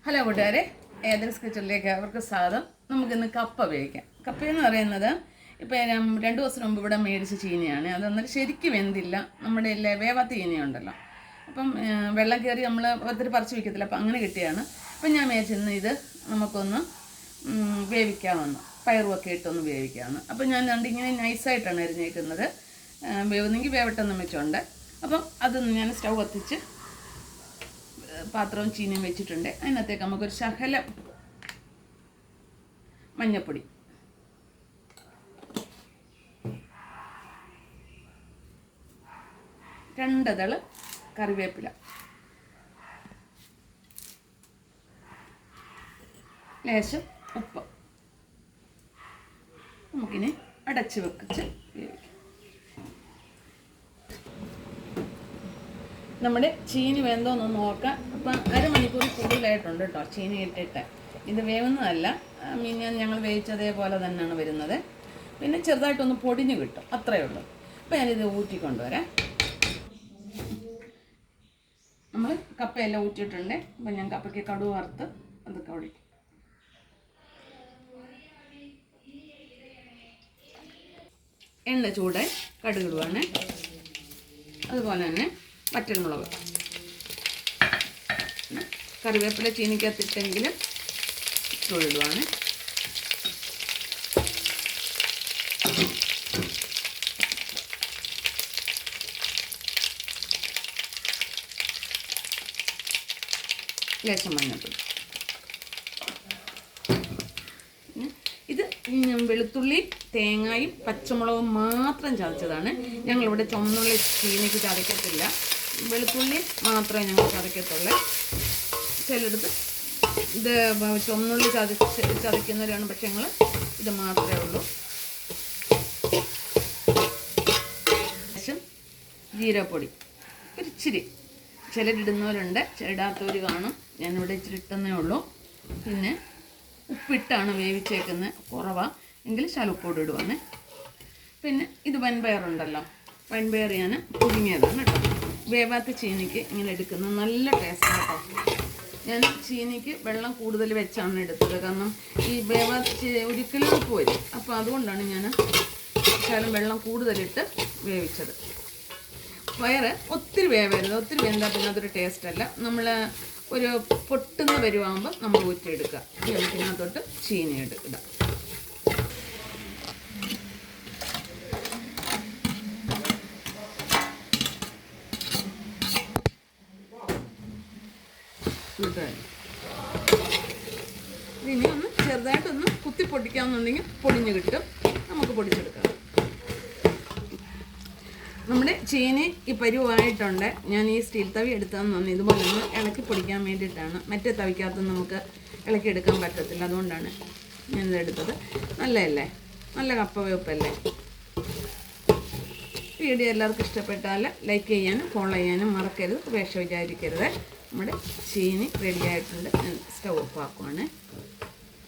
Hello കൂട്ടുകാരെ, Athens കിച്ചണിലേക്ക് അവർക്ക് സ്വാഗതം. നമുക്കിന്ന് കപ്പ വേവിക്കാം. കപ്പയെന്ന് പറയുന്നത് ഇപ്പോൾ 2 ദിവസം മുമ്പ് ഇവിടെ മേടിച്ച ചീനിയാണ്. അതൊന്നും ശരിക്കും വെന്തില്ല. നമ്മുടെ വേവാത്ത ചീനിയുണ്ടല്ലോ, അപ്പം വെള്ളം കയറി നമ്മൾ ഒത്തിരി പറിച്ച് വയ്ക്കത്തില്ല. അപ്പം അങ്ങനെ കിട്ടിയാണ്. അപ്പം ഞാൻ മേടിച്ചിരുന്നു ഇത് നമുക്കൊന്ന് വേവിക്കാമെന്ന്, പയറുമൊക്കെ ഇട്ടൊന്ന് വേവിക്കാമെന്ന്. അപ്പം ഞാൻ ഇങ്ങനെ നൈസായിട്ടാണ് അരിഞ്ഞേക്കുന്നത്. വേവുന്നെങ്കിൽ വേവട്ടെന്ന് വെച്ചുകൊണ്ട് അപ്പം അതൊന്ന് ഞാൻ സ്റ്റൗ കത്തിച്ച് പാത്രവും ചീനിയും വെച്ചിട്ടുണ്ട്. അതിനകത്തേക്ക് നമുക്കൊരു ശകലം മഞ്ഞപ്പൊടി, രണ്ടതള് കറിവേപ്പില, ലേശം ഉപ്പ്. നമുക്കിനി അടച്ച് വെച്ച് വേവിക്കാം. നമ്മുടെ ചീനി വെന്തോന്നൊന്ന് നോക്കാം. അപ്പം അരമണിക്കൂർ കൂടുതലായിട്ടുണ്ട് കേട്ടോ ചീനി ഇട്ടിട്ട്. ഇത് വേവുന്നതല്ല, ഞങ്ങൾ വേവിച്ചതേപോലെ തന്നെയാണ് വരുന്നത്. പിന്നെ ചെറുതായിട്ടൊന്ന് പൊടിഞ്ഞ് കിട്ടും, അത്രയേ ഉള്ളൂ. അപ്പം ഞാനിത് ഊറ്റിക്കൊണ്ടുവരാം. നമ്മൾ കപ്പയെല്ലാം ഊറ്റിയിട്ടുണ്ട്. അപ്പം ഞാൻ കപ്പയ്ക്ക് കടുക് വറുത്ത് അതൊക്കെ ഒഴിക്കും. എണ്ണ ചൂടായി കടുക് ഇടുവാണ്. അതുപോലെ തന്നെ വറ്റൽമുളക്, കറിവേപ്പില ചീനിക്കകത്തിട്ടെങ്കിലും ഇടുവാണ്. ലേശം മഞ്ഞൾപ്പൊടി. ഇത് വെളുത്തുള്ളി, തേങ്ങയും പച്ചമുളകും മാത്രം ചതച്ചതാണ്. ഞങ്ങളിവിടെ ചുവന്നുള്ളി ചീനിക്ക് ചതക്കത്തില്ല, വെളുത്തുള്ളി മാത്രമേ ഞങ്ങൾ ചതക്കത്തുള്ളൂ. ചിലടത്ത് ഇത് ചുവന്നുള്ളി ചതയ്ക്കുന്നവരാണ്, പക്ഷെ ഞങ്ങൾ ഇത് മാത്രമേ ഉള്ളൂ. ശേഷം ജീരകപ്പൊടി ഒരിച്ചിരി, ചിലരിടുന്നവരുണ്ട്, ചിലടാത്തവർ കാണും. ഞാനിവിടെ ഇച്ചിരി ഇട്ടെന്നേ ഉള്ളൂ. പിന്നെ ഉപ്പിട്ടാണ് വേവിച്ചേക്കുന്നത്, കുറവാണ് എങ്കിൽ ശലുപ്പോട് ഇടുവാണ്. പിന്നെ ഇത് വൻപയറുണ്ടല്ലോ, വൻപയർ ഞാൻ പുഴുങ്ങിയതാണ് കേട്ടോ. വേവാത്ത ചീനിക്ക് ഇങ്ങനെ എടുക്കുന്നത് നല്ല ടേസ്റ്റാണ് കേട്ടോ. ഞാൻ ചീനിക്ക് വെള്ളം കൂടുതൽ വെച്ചാണ് എടുത്തത്, കാരണം ഈ വേവാത്ത ഒരിക്കലും ഉപ്പ് വരും. അപ്പോൾ അതുകൊണ്ടാണ് ഞാൻ ശകലം വെള്ളം കൂടുതലിട്ട് വേവിച്ചത്. പയറ് ഒത്തിരി വേവരുത്, ഒത്തിരി വെന്താൽ പിന്നെ അതൊരു ടേസ്റ്റല്ല. നമ്മൾ ഒരു പൊട്ടുന്ന വരുവാകുമ്പോൾ നമ്മൾ ഊറ്റിയെടുക്കുക. ഇതിനകത്തോട്ട് ചീനി ഇടാം. ഇനി ഒന്ന് ചെറുതായിട്ടൊന്ന് കുത്തി പൊടിക്കാമെന്നുണ്ടെങ്കിൽ പൊടിഞ്ഞ് കിട്ടും, നമുക്ക് പൊടിച്ചെടുക്കാം. നമ്മുടെ ചീനി ഈ പരുവായിട്ടുണ്ട്. ഞാൻ ഈ സ്റ്റീൽ തവി എടുത്തതെന്ന് തോന്നി, ഇതുപോലെ ഒന്ന് ഇളക്കി പൊടിക്കാൻ വേണ്ടിയിട്ടാണ്. മറ്റേ തവിക്കകത്ത് നമുക്ക് ഇളക്കി എടുക്കാൻ പറ്റത്തില്ല, അതുകൊണ്ടാണ് ഞാനിതെടുത്തത്. നല്ലതല്ലേ, നല്ല കപ്പ വേപ്പല്ലേ. വീഡിയോ എല്ലാവർക്കും ഇഷ്ടപ്പെട്ടാൽ ലൈക്ക് ചെയ്യാനും ഫോളോ ചെയ്യാനും മറക്കരുത്, ഉപേക്ഷ വിചാരിക്കരുത്. നമ്മുടെ ചീനി റെഡി ആയിട്ടുണ്ട്. Stove off ആക്കുവാണ്.